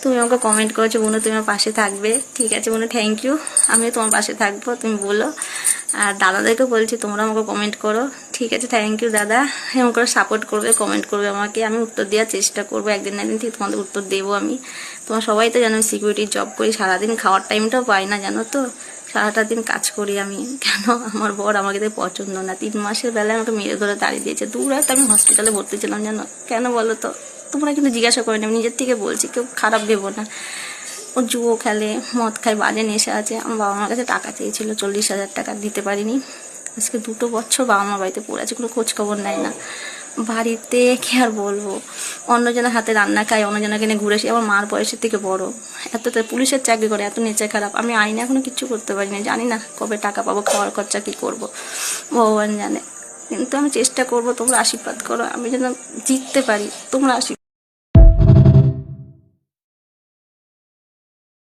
তুমি আমাকে কমেন্ট করেছো বোনো তুমি আমার পাশে থাকবে, ঠিক আছে বোনো, থ্যাংক ইউ। আমিও তোমার পাশে থাকবো, তুমি বলো। আর দাদাদেরকে বলছি তোমরা আমাকে কমেন্ট করো, ঠিক আছে, থ্যাংক ইউ দাদা। এমন করে সাপোর্ট করবে, কমেন্ট করবে আমাকে, আমি উত্তর দেওয়ার চেষ্টা করবো, একদিন না একদিন ঠিক তোমাদের উত্তর দেবো আমি। তোমার সবাই তো জানো সিকিউরিটির জব করি, সারাদিন খাওয়ার টাইমটাও পাই না জানো তো, সারাটা দিন কাজ করি আমি। কেন আমার বর আমাকে তো পছন্দ না, 3 মাসের বেলায় আমাকে মেরে ধরে তাড়িয়ে দিয়েছে, দূর হয়তো আমি হসপিটালে ভর্তি ছিলাম জানো। কেন বলো তো, তোমরা কিন্তু জিজ্ঞাসা করেনি, আমি নিজের থেকে বলছি, কেউ খারাপ ভেবো না। ও জুয়ো খেলে, মদ খায়, বাজে নেশা আছে। আমার বাবা মার কাছে টাকা চেয়েছিল 40,000 টাকা, দিতে পারিনি। আজকে 2 বছর বাবা মা বাড়িতে পড়ে আছে, কোনো খোঁজ খবর নেয় না। বাড়িতে কি আর বলবো, অন্যজনের হাতে রান্না খায়, অন্যজনকে নিয়ে ঘুরে আসি। আমার মার বয়সের থেকে বড়, এতটা পুলিশের চাকরি করে, এত নেচার খারাপ। আমি আইনে এখনো কিচ্ছু করতে পারি না, জানি না কবে টাকা পাবো, খাওয়ার খরচা কি করব ভগবান জানে। কিন্তু আমি চেষ্টা করব, তোমরা আশীর্বাদ করো আমি যেন জিততে পারি, তোমরা আশীর্বাদ